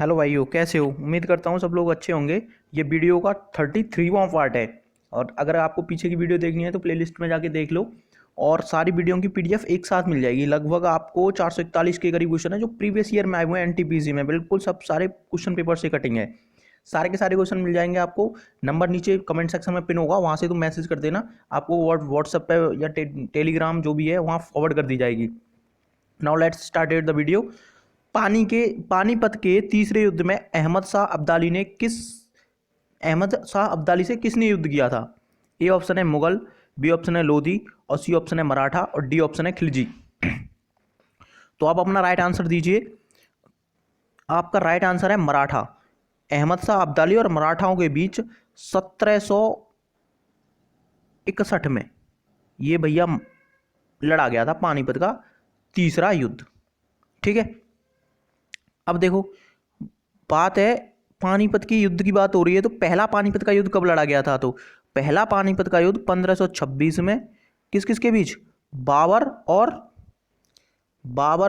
Hello भाइयों, कैसे हो? उम्मीद करता हूँ सब लोग अच्छे होंगे। ये वीडियो का 33वां पार्ट है। और अगर आपको पीछे की वीडियो देखनी है तो प्लेलिस्ट में जाके देख लो। और सारी वीडियो की पीडीएफ एक साथ मिल जाएगी। लगभग आपको 441 के करीब क्वेश्चन है जो प्रीवियस ईयर में आए हुए हैं एनटीपीसी में। बिल्कुल सब सारे क्वेश्चन पेपर से कटिंग है। सारे के सारे क्वेश्चन मिल जाएंगे आपको। नंबर नीचे कमेंट सेक्शन में पिन होगा, वहाँ से तुम मैसेज कर देना। आपको व्हाट्सएप पे या टेलीग्राम जो भी है वहाँ फॉरवर्ड कर दी जाएगी। Now let's start the video. Panipat के तीसरे युद्ध में अहमद शाह अब्दाली से किसने युद्ध किया था? ए ऑप्शन है मुगल, बी ऑप्शन है लोधी, और सी ऑप्शन है मराठा, और डी ऑप्शन है खिलजी। तो आप अपना राइट आंसर दीजिए। आपका राइट आंसर है मराठा। अहमद शाह अब्दाली और मराठाओं के बीच 1761 में ये भैया लड़ा गया था पानीपत का तीसरा युद्ध। ठीक है, अब देखो, बात है पानीपत की युद्ध की बात हो रही है। तो पहला पानीपत का युद्ध कब लड़ा गया था? तो पहला पानीपत का युद्ध 1526 में किस किस के बीच? बाबर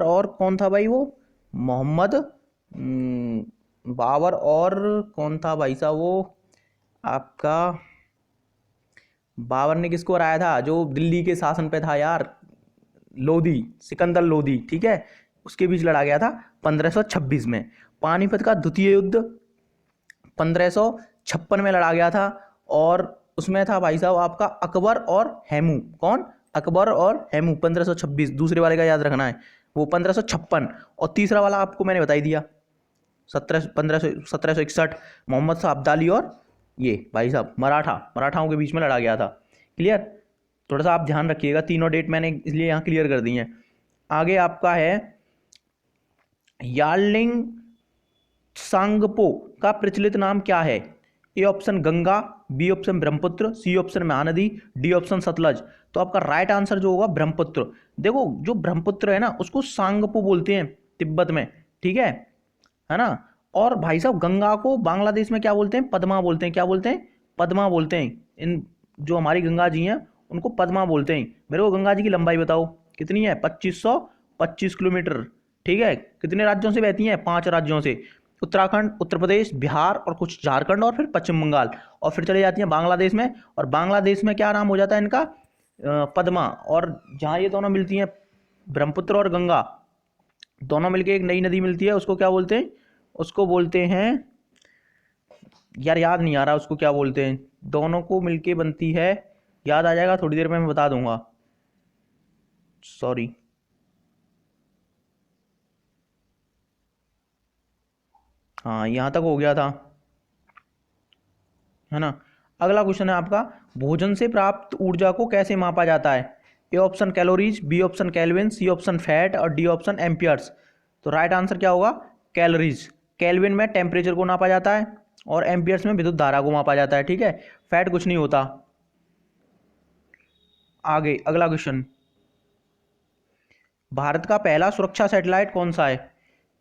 और कौन था भाई? वो मोहम्मद बाबर और कौन था भाई साहब? वो आपका बाबर ने किसको हराया था जो दिल्ली के शासन पे था यार? लोधी, सिकंदर लोधी। ठीक है, उसके बीच लड़ा गया था 1526 में। पानीपत का द्वितीय युद्ध 1556 में लड़ा गया था। और उसमें था भाई साहब आपका अकबर और हेमू। कौन? अकबर और हेमू। 1526 दूसरे वाले का याद रखना है, वो 1556। और तीसरा वाला आपको मैंने बता ही दिया, 1761 मोहम्मद शाह अब्दाली और ये भाई साहब मराठाओं के बीच में लड़ा गया था। क्लियर? थोड़ा सा आप ध्यान रखिएगा, तीनों डेट मैंने इसलिए यहाँ क्लियर कर दी हैं। आगे आपका है यार्लिंग सांगपो का प्रचलित नाम क्या है? A option Ganga, B option Brahmaputra, C option Mahanadi, D option Sutlej. तो आपका राइट आंसर जो होगा ब्रह्मपुत्र। देखो, जो ब्रह्मपुत्र है ना उसको सांगपो बोलते हैं तिब्बत में। ठीक है ना? और भाई साहब गंगा को बांग्लादेश में क्या बोलते हैं? पद्मा बोलते हैं। क्या बोलते हैं? पद्मा बोलते हैं। इन जो हमारी गंगा जी हैं उनको पद्मा बोलते हैं। मेरे को गंगा जी की लंबाई बताओ कितनी है? 2525 किलोमीटर। ठीक है, कितने राज्यों से बहती हैं? 5 राज्यों से, उत्तराखंड, उत्तर प्रदेश, बिहार और कुछ झारखंड और फिर पश्चिम बंगाल। और फिर चली जाती हैं बांग्लादेश में। और बांग्लादेश में क्या नाम हो जाता है इनका? पद्मा। और जहाँ ये दोनों मिलती हैं, ब्रह्मपुत्र और गंगा दोनों मिलके एक नई नदी मिलती है, उसको क्या बोलते हैं? उसको बोलते हैं यार, याद नहीं आ रहा उसको क्या बोलते हैं। दोनों को मिलके बनती है, याद आ जाएगा थोड़ी देर में, मैं बता दूंगा। सॉरी। हाँ, यहाँ तक हो गया था, है ना? अगला क्वेश्चन है आपका, भोजन से प्राप्त ऊर्जा को कैसे मापा जाता है? A option calories, B option kelvin, C option fat, और डी ऑप्शन एम्पियर्स। तो राइट आंसर क्या होगा? कैलोरीज। केल्विन में टेम्परेचर को नापा जाता है और एम्पियर्स में विद्युत धारा को मापा जाता है। ठीक है, फैट कुछ नहीं होता। आगे अगला क्वेश्चन, भारत का पहला सुरक्षा सैटेलाइट कौन सा है?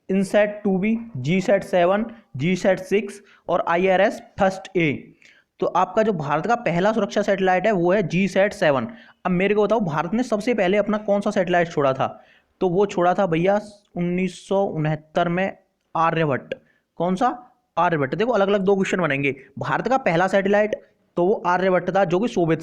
इनसैट 2B, जीसैट 7, जीसैट 6 और IRS फर्स्ट ए। तो आपका जो भारत का पहला सुरक्षा सैटेलाइट है वो है जीसैट 7। अब मेरे को बताओ, भारत ने सबसे पहले अपना कौन सा सैटेलाइट छोड़ा था? तो वो छोड़ा था भैया 1969 में आर्यभट्ट। कौन सा? आर्यभट्ट। देखो, अलग अलग दो क्वेश्चन बनेंगे। भारत का पहला सैटेलाइट तो वो आर्यभट्ट था, जो कि सोवियत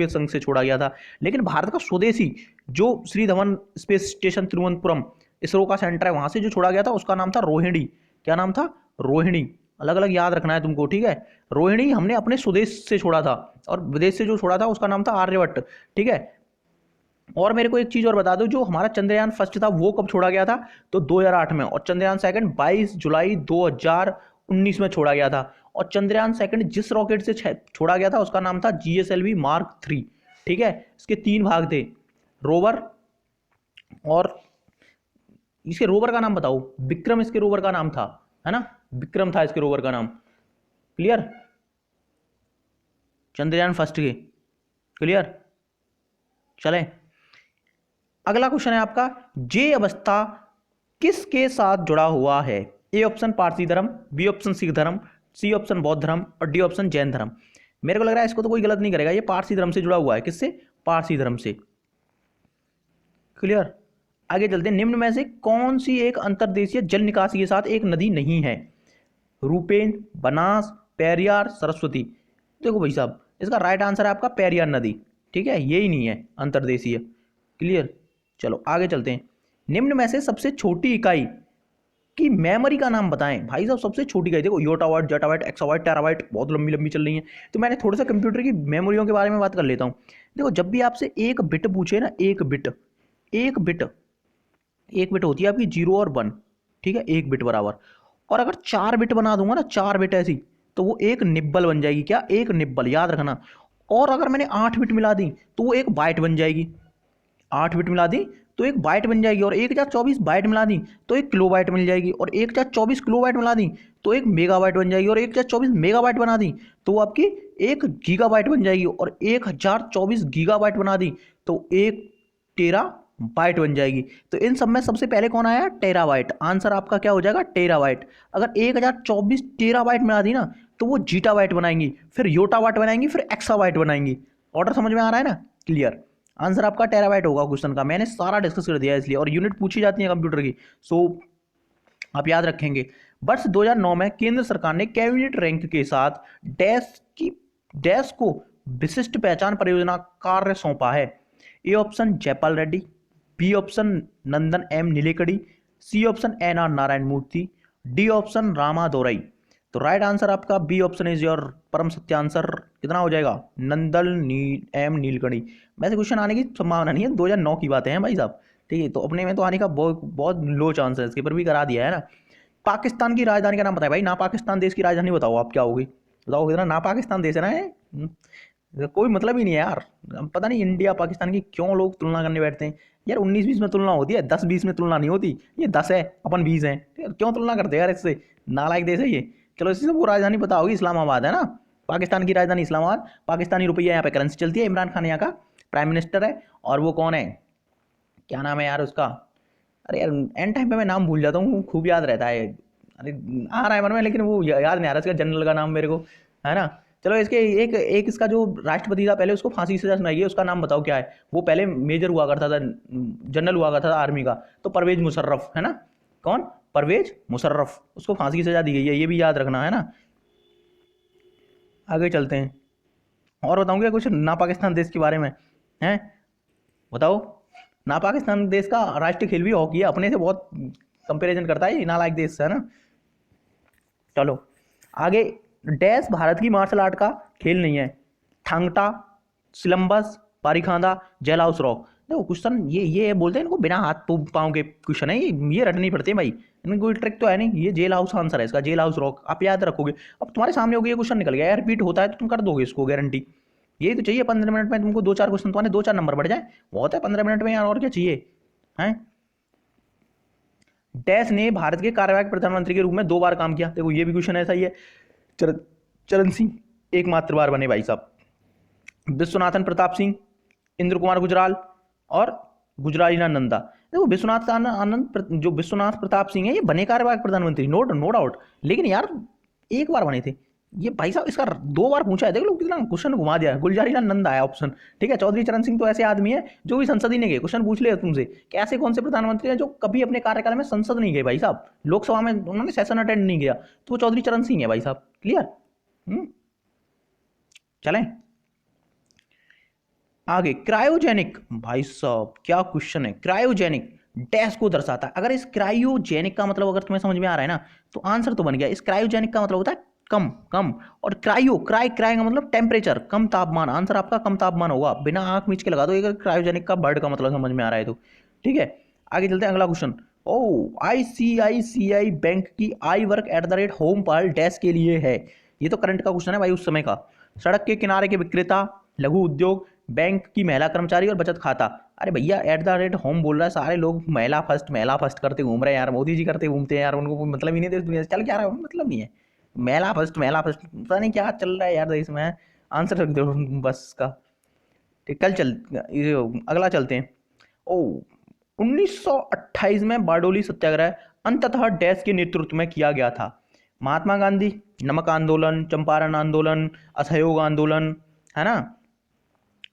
संघ से छोड़ा गया था। लेकिन भारत का स्वदेशी जो श्री धवन स्पेस स्टेशन तिरुवनंतपुरम इसरो का सेंटर है, वहां से जो छोड़ा गया था उसका नाम था रोहिणी। क्या नाम था? रोहिणी। अलग अलग याद रखना है तुमको। ठीक है, रोहिणी हमने अपने स्वदेश से छोड़ा था, और विदेश से जो छोड़ा था उसका नाम था आर्यभट्ट। ठीक है, और मेरे को एक चीज और बता दो, जो हमारा चंद्रयान फर्स्ट था वो कब छोड़ा गया था? तो 2008 में। और चंद्रयान सेकंड 22 जुलाई 2019 में छोड़ा गया था। और चंद्रयान सेकंड जिस रॉकेट से छोड़ा गया था उसका नाम था GSLV Mark 3। ठीक है, इसके 3 भाग थे, रोवर, और इसके रोवर का नाम बताओ। विक्रम इसके रोवर का नाम था, है ना? विक्रम था इसके रोवर का नाम। क्लियर? चंद्रयान फर्स्ट के। क्लियर? चलें, अगला क्वेश्चन है आपका, जे अवस्था किसके साथ जुड़ा हुआ है? ए ऑप्शन पारसी धर्म, बी ऑप्शन सिख धर्म, सी ऑप्शन बौद्ध धर्म, और डी ऑप्शन जैन धर्म। मेरे को लग रहा है इसको तो कोई गलत नहीं करेगा, ये पारसी धर्म से जुड़ा हुआ है। किससे? पारसी धर्म से। क्लियर? आगे चलते हैं, निम्न में से कौन सी एक अंतर्देशीय जल निकासी के साथ एक नदी नहीं है? रूपेन, बनास, पेरियार, सरस्वती। देखो भाई साहब, इसका राइट आंसर है आपका पेरियार नदी। ठीक है, यही नहीं है अंतर्देशीय। क्लियर। चलो आगे चलते हैं, निम्न में से सबसे छोटी इकाई की मेमोरी का नाम बताएं। भाई साहब सबसे छोटी इकाई देखो, योटावाइट, जटावाइट, एक्सावाइट, टेरावाइट, बहुत लंबी लंबी चल रही है। तो मैंने थोड़ा सा कंप्यूटर की मेमोरियों के बारे में बात कर लेता हूँ। देखो जब भी आपसे एक बिट पूछे ना, एक बिट होती है आपकी 0 और 1। ठीक है, एक बिट बराबर। और अगर 4 बिट बना दूंगा ना, 4 बिट ऐसी, तो वो एक निब्बल बन जाएगी। क्या? एक निब्बल, याद रखना। और अगर मैंने 8 बिट मिला दी तो वो एक बाइट बन जाएगी। 8 बिट मिला दी तो एक बाइट बन जाएगी। और 1024 बाइट मिला दी तो एक किलो बाइट मिल जाएगी। और 1024 किलो बाइट मिला दी तो एक मेगा बाइट बन जाएगी। और 1024 मेगा बाइट बना दी तो वो आपकी एक गीगा बाइट बन जाएगी। और 1024 गीगा बाइट बना दी तो एक टेरा बाइट बन जाएगी। तो इन सब में सबसे पहले कौन आया? टेराबाइट। आंसर आपका क्या हो जाएगा? टेराबाइट। अगर 1024 टेराबाइट मिला दी ना तो वो जीटाबाइट बनाएंगी, फिर योटाबाइट बनाएंगी, फिर एक्साबाइट बनाएंगी। ऑर्डर समझ में आ रहा है ना? क्लियर। आंसर आपका टेराबाइट होगा क्वेश्चन का। मैंने सारा डिस्कस कर दिया है इसलिए, और यूनिट पूछी जाती है कंप्यूटर की, सो आप याद रखेंगे। वर्ष 2009 में केंद्र सरकार ने कैबिनेट रैंक के साथ डैश को विशिष्ट पहचान परियोजना कार्य सौंपा है। A option Jaipal Reddy, B option Nandan M Nilekani, C option N R Narayana Murthy, D option Rama Dorai. तो राइट आंसर आपका बी ऑप्शन इज योर परम सत्य आंसर। कितना हो जाएगा? एम नीलकणी। वैसे क्वेश्चन आने की संभावना नहीं है, 2009 की बातें हैं भाई साहब। ठीक है, तो अपने में तो आने का बहुत बहुत लो चांस है। इसके पर भी करा दिया है ना। पाकिस्तान की राजधानी का नाम बताए भाई। ना पाकिस्तान देश की राजधानी बताओ आप क्या होगी? बताओ कितना ना पाकिस्तान देश है ना है? कोई मतलब ही नहीं है यार। पता नहीं इंडिया पाकिस्तान की क्यों लोग तुलना करने बैठते हैं यार। 19-20 में तुलना होती है, 10-20 में तुलना नहीं होती। ये 10 है, अपन 20 हैं, क्यों तुलना करते हैं यार इससे? नालायक देश है ये। चलो इसी सबको राजधानी पता होगी, इस्लामाबाद है ना। पाकिस्तान की राजधानी इस्लामाबाद। पाकिस्तानी रुपया यहाँ पे करेंसी चलती है। इमरान खान यहाँ का प्राइम मिनिस्टर है। और वो कौन है, क्या नाम है यार उसका? अरे यार एंड टाइम पे मैं नाम भूल जाता हूँ, खूब याद रहता है। अरे आ रहा है मन में, लेकिन वो याद नहीं आ रहा इसका जनरल का नाम मेरे को, है ना। चलो इसके एक एक इसका जो राष्ट्रपति था पहले, उसको फांसी की सजा सुनाई है, उसका नाम बताओ क्या है? वो पहले मेजर हुआ करता था, जनरल हुआ करता था आर्मी का, तो परवेज मुशर्रफ है ना। कौन? परवेज मुशर्रफ। उसको फांसी की सजा दी गई है, ये भी याद रखना है ना। आगे चलते हैं, और बताऊंगे कुछ ना पाकिस्तान देश के बारे में हैं? बताओ। ना पाकिस्तान देश का राष्ट्रीय खेल भी हॉकी है। अपने से बहुत कंपैरिजन करता है ये नालायक देश है ना। चलो आगे, डैश भारत की मार्शल आर्ट का खेल नहीं है? थांगटा, सिलंबस, पारीखांदा, जेलाउस रॉक। देखो क्वेश्चन ये बोलते हैं इनको बिना हाथ पाँव के क्वेश्चन है ये रटनी पड़ते हैं भाई। इनकी कोई ट्रिक तो है नहीं। ये जेल हाउस आंसर है इसका, जेल हाउस रॉक। आप याद रखोगे। अब तुम्हारे सामने हो गया, ये क्वेश्चन निकल गया यार, रिपीट होता है तो तुम कर दोगे इसको, गारंटी। यही तो चाहिए 15 मिनट में तुमको 2-4 क्वेश्चन, तुम्हारे 2-4 नंबर बढ़ जाए, बहुत है 15 मिनट में यार, और क्या चाहिए हैं। डैश ने भारत के कार्यवाहक प्रधानमंत्री के रूप में 2 बार काम किया। देखो ये भी क्वेश्चन ऐसा ही है। चरण सिंह एकमात्र बार बने भाई साहब। विश्वनाथन प्रताप सिंह, इंद्र कुमार गुजराल और गुजरालीलाल नंदा। देखो जो विश्वनाथ प्रताप सिंह है ये बने कार्यवाहक प्रधानमंत्री, नो डाउट, लेकिन यार एक बार बने थे ये भाई साहब। इसका 2 बार पूछा है, देख लो कितना क्वेश्चन घुमा दिया। गुलजारीलाल नंदा है ऑप्शन। ठीक है, चौधरी चरण सिंह तो ऐसे आदमी है जो भी संसद ही नहीं गए। क्वेश्चन पूछ ले तुमसे कि ऐसे कौन से प्रधानमंत्री हैं जो कभी अपने कार्यकाल में संसद नहीं गए भाई साहब, लोकसभा में उन्होंने सेशन अटेंड नहीं किया, तो वो चौधरी चरण सिंह है भाई साहब। क्लियर। चलें आगे। क्रायोजेनिक, भाई साहब क्या क्वेश्चन है। क्रायोजेनिक डैश को दर्शाता है। अगर इस क्रायोजेनिक का मतलब अगर तुम्हें समझ में आ रहा है ना, तो आंसर तो बन गया। इस क्रायोजेनिक का मतलब होता है कम कम, और क्राई का मतलब टेम्परेचर, कम तापमान। आंसर आपका कम तापमान होगा। बिना आंख मीच के लगा दो अगर क्रायोजेनिक का वर्ड का मतलब समझ में आ रहा है तो। ठीक है, आगे चलते हैं अगला क्वेश्चन। ओ ICICI बैंक की आई वर्क @home पर डैश के लिए है। ये तो करंट का क्वेश्चन है भाई, उस समय का। सड़क के किनारे के विक्रेता, लघु उद्योग, बैंक की महिला कर्मचारी और बचत खाता। अरे भैया @home बोल रहा है, सारे लोग महिला फर्स्ट करते घूम रहे हैं यार। मोदी जी करते घूमते हैं यार, उनको कोई मतलब ही नहीं देश दुनिया से। चल क्या रहा है, मतलब नहीं है। महिला फर्स्ट पता नहीं क्या चल रहा है यार देश में। आंसर रख दो बस का। ठीक, अगला चलते हैं। ओ 1928 में बारडोली सत्याग्रह अंततः डैश के नेतृत्व में किया गया था? महात्मा गांधी, नमक आंदोलन, चंपारण आंदोलन, असहयोग आंदोलन, है ना,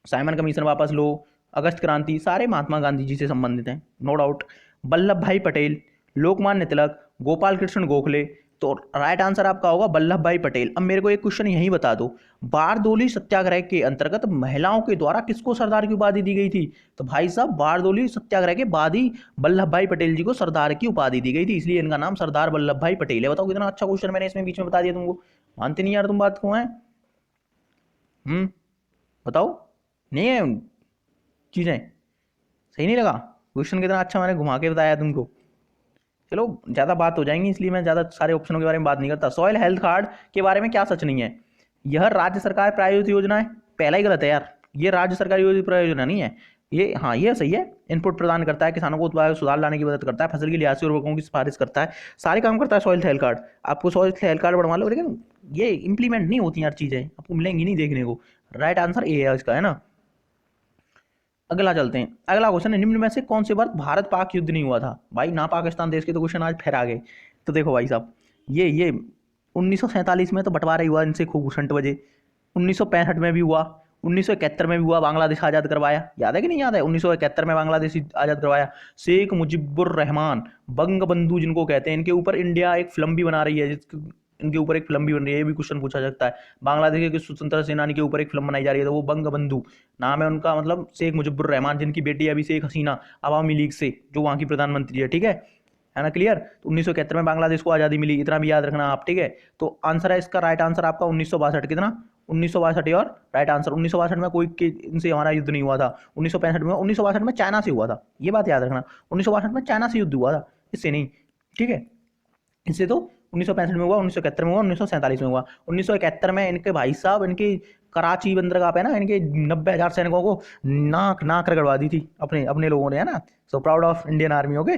साइमन कमीशन वापस लो, अगस्त क्रांति, सारे महात्मा गांधी जी से संबंधित हैं, नो डाउट। वल्लभ भाई पटेल, लोकमान्य तिलक, गोपाल कृष्ण गोखले। तो राइट आंसर आपका होगा वल्लभ भाई पटेल। अब मेरे को एक क्वेश्चन यही बता दो, बारदोली सत्याग्रह के अंतर्गत महिलाओं के द्वारा किसको सरदार की उपाधि दी गई थी? तो भाई साहब बारदोली सत्याग्रह के बाद ही वल्लभ भाई पटेल जी को सरदार की उपाधि दी गई थी, इसलिए इनका नाम सरदार वल्लभ भाई पटेल है। बताओ कितना अच्छा क्वेश्चन मैंने इसमें बीच में बता दिया तुमको। मानते नहीं यार तुम बात को है। बताओ, नहीं है चीजें, सही नहीं लगा क्वेश्चन कितना अच्छा मैंने घुमा के बताया तुमको। चलो ज़्यादा बात हो जाएंगी इसलिए मैं ज़्यादा सारे ऑप्शनों के बारे में बात नहीं करता। सॉइल हेल्थ कार्ड के बारे में क्या सच नहीं है? यह राज्य सरकार प्रायोजित योजना है। पहला ही गलत है यार, ये राज्य सरकार योजना नहीं है ये। हाँ ये सही है, इनपुट प्रदान करता है, किसानों को उत्पादन सुधार लाने की मदद करता है, फसल की लिहाज और वर्गों की सिफारिश करता है, सारे काम करता है सॉइल हेल्थ कार्ड। आपको सॉइल हेल्थ कार्ड बनवा लो, लेकिन ये इंप्लीमेंट नहीं होती यार चीज़ें, आपको मिलेंगी नहीं देखने को। राइट आंसर ए है इसका, है ना। अगला चलते हैं, अगला क्वेश्चन है, निम्न में से कौन से वर्ष भारत पाक युद्ध नहीं हुआ था? भाई ना पाकिस्तान देश के तो क्वेश्चन आज फिर आ गए। तो देखो भाई साहब, ये 1947 में तो बंटवारा ही हुआ इनसे खूब घुसंट बजे, 1965 में भी हुआ, 1971 में भी हुआ, बांग्लादेश आज़ाद करवाया, याद है कि नहीं याद है? 1971 में बांग्लादेश आज़ाद करवाया। शेख मुजीबुर रहमान बंग बंधु जिनको कहते हैं, इनके ऊपर इंडिया एक फिल्म भी बना रही है, इनके ऊपर एक फिल्म भी बन रही है, ये भी क्वेश्चन पूछा सकता है। बांग्लादेश के स्वतंत्रता सेनानी के ऊपर एक फिल्म बनाई जा रही है, तो वो बंग बंधु नाम है उनका, मतलब शेख मुजीबुर रहमान, जिनकी बेटी अभी शेख हसीना अवामी लीग से, जो वहाँ की प्रधानमंत्री है, ठीक है ना, क्लियर। तो 1971 में बांग्लादेश को आज़ादी मिली, इतना भी याद रखना आप, ठीक है। तो आंसर है इसका, राइट आंसर आपका 1962। कितना? 1962 और राइट आंसर। 1962 में कोई इनसे हमारा युद्ध नहीं हुआ था, 1965 में। 1962 में चाइना से हुआ था, ये बात याद रखना, 1962 में चाइना से युद्ध हुआ था, इससे नहीं, ठीक है। इससे तो 1965 में हुआ, 1971 में हुआ, 1947 में हुआ। 1971 में इनके भाई साहब, इनके कराची बंदरगाह पे ना, इनके 90,000 सैनिकों को नाक नाक रगड़वा दी थी अपने अपने लोगों ने, है ना। So proud of Indian army, okay,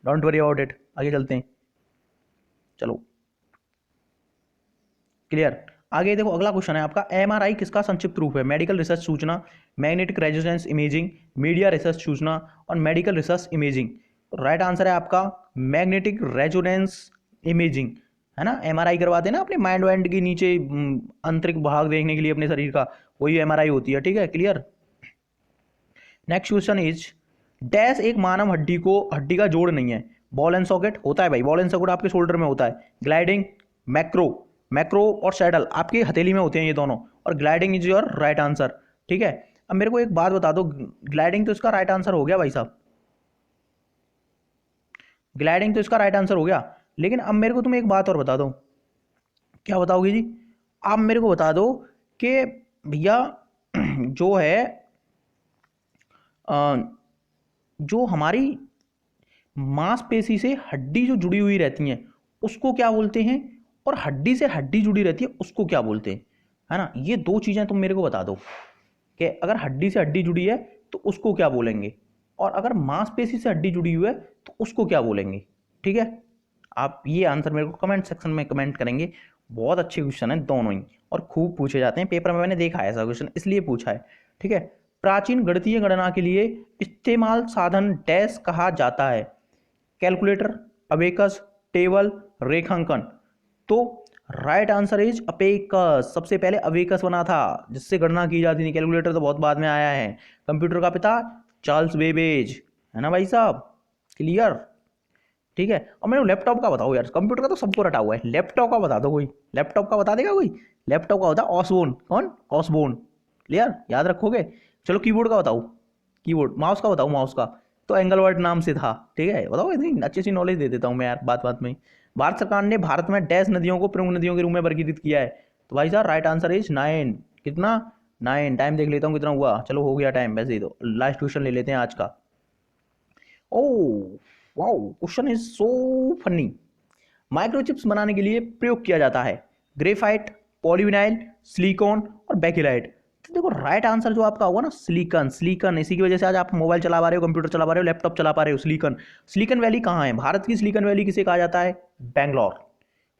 don't worry about it. आगे चलते हैं, चलो क्लियर। आगे देखो, अगला क्वेश्चन है आपका, एमआरआई किसका संक्षिप्त रूप है? मेडिकल रिसर्च सूचना, magnetic resonance imaging, media research सूचना और medical research imaging. Right answer है आपका मैग्नेटिक रेजोनेंस इमेजिंग, है ना। एमआरआई करवाते हैं ना अपने माइंड वाइंड के नीचे, आंतरिक भाग देखने के लिए अपने शरीर का, वही एमआरआई होती है, ठीक है, clear. Next question is, dash एक मानव हड्डी का जोड़ नहीं है? बॉल एंड सॉकेट होता है भाई, बॉल एंड सॉकेट आपके शोल्डर में होता है। ग्लाइडिंग, मैक्रो, मैक्रो और सैडल आपकी हथेली में होते हैं ये दोनों, और gliding is your right answer, ठीक है। अब मेरे को एक बात बता दो, ग्लाइडिंग तो इसका राइट आंसर हो गया भाई साहब, ग्लाइडिंग तो इसका राइट आंसर हो गया, लेकिन अब मेरे को तुम एक बात और बता दो। क्या बताओगे जी? आप मेरे को बता दो कि भैया जो है जो हमारी मांसपेशी से हड्डी जो जुड़ी हुई रहती हैं उसको क्या बोलते हैं, और हड्डी से हड्डी जुड़ी रहती है उसको क्या बोलते हैं, है ना। ये दो चीज़ें तुम मेरे को बता दो कि अगर हड्डी से हड्डी जुड़ी है तो उसको क्या बोलेंगे, और अगर मांसपेशी से हड्डी जुड़ी हुई है तो उसको क्या बोलेंगे, ठीक है। आप ये आंसर मेरे को कमेंट सेक्शन में कमेंट करेंगे। बहुत अच्छे क्वेश्चन हैं दोनों ही, और खूब पूछे जाते हैं पेपर में, मैंने देखा है ऐसा क्वेश्चन, इसलिए पूछा है, ठीक है। प्राचीन गणितीय गणना के लिए इस्तेमाल साधन डैश कहा जाता है? कैलकुलेटर, अबेकस, टेबल, रेखांकन। तो राइट आंसर इज अबेकस। सबसे पहले अबेकस बना था जिससे गणना की जाती थी, कैलकुलेटर तो बहुत बाद में आया है। कंप्यूटर का पिता चार्ल्स बेबेज, है ना भाई साहब, क्लियर, ठीक है। और मेरे लैपटॉप का बताओ यार, कंप्यूटर का तो सबको रटा हुआ है, लैपटॉप का बता दो कोई, लैपटॉप का बता देगा कोई? लैपटॉप का होता है ऑसबोर्न, कौन? ऑसबोर्न, क्लियर, याद रखोगे। चलो कीबोर्ड का बताओ, कीबोर्ड। माउस का बताओ, माउस का तो एंगलवर्ड नाम से था, ठीक है। बताओ, इतनी अच्छी अच्छी नॉलेज दे देता हूँ मैं यार बात बात में। भारत सरकार ने भारत में डैश नदियों को प्रमुख नदियों के रूप में वर्गीकृत किया है? तो भाई साहब राइट आंसर इज 9। कितना? 9। टाइम देख लेता हूँ कितना हुआ, चलो हो गया टाइम, वैसे ही तो लास्ट क्वेश्चन ले लेते हैं आज का। Oh wow, question is so funny. Microchips बनाने के लिए प्रयोग किया जाता है ग्रेफाइट, पॉलीविनाइल, सिलिकॉन और बेकिलाइट। तो देखो राइट आंसर जो आपका होगा ना, सिलिकॉन। सिलिकॉन, इसी की वजह से आज आप मोबाइल चला पा रहे हो, कंप्यूटर चला पा रहे हो, लैपटॉप चला पा रहे हो। सिलिकॉन, सिलिकॉन वैली कहाँ है? भारत की सिलिकॉन वैली किसे कहा जाता है? बेंगलोर।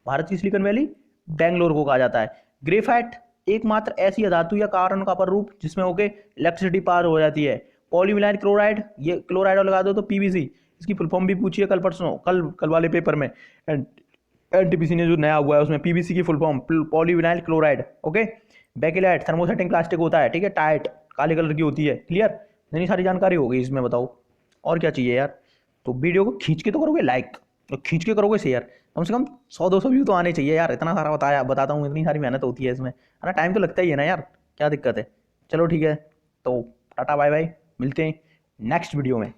भारत की सिलिकॉन वैली बेंगलोर को कहा जाता है। ग्रेफाइट एकमात्र ऐसी धातु या कार्बन का रूप जिसमें होके इलेक्ट्रिसिटी पार हो जाती है। पॉलीविनाइल क्लोराइड, ये क्लोराइड लगा दो तो पीवीसी, इसकी फुल फॉर्म भी पूछी है कल परसों, कल वाले पेपर में। एनटीपीसी ने जो नया हुआ है उसमें पीवीसी की full form polyvinyl chloride, okay. Bakelite thermosetting plastic होता है, ठीक है, टाइट काले कलर की होती है, क्लियर। इतनी सारी जानकारी हो गई इसमें, बताओ और क्या चाहिए यार। तो वीडियो को खींच के तो करोगे लाइक, और खींच के करोगे शेयर, कम से कम 100-200 व्यू तो आने चाहिए यार। इतना सारा बताता हूँ, इतनी सारी मेहनत होती है इसमें, है ना, टाइम तो लगता ही है ना यार, क्या दिक्कत है। चलो ठीक है, तो टाटा बाय बाय, मिलते हैं नेक्स्ट वीडियो में।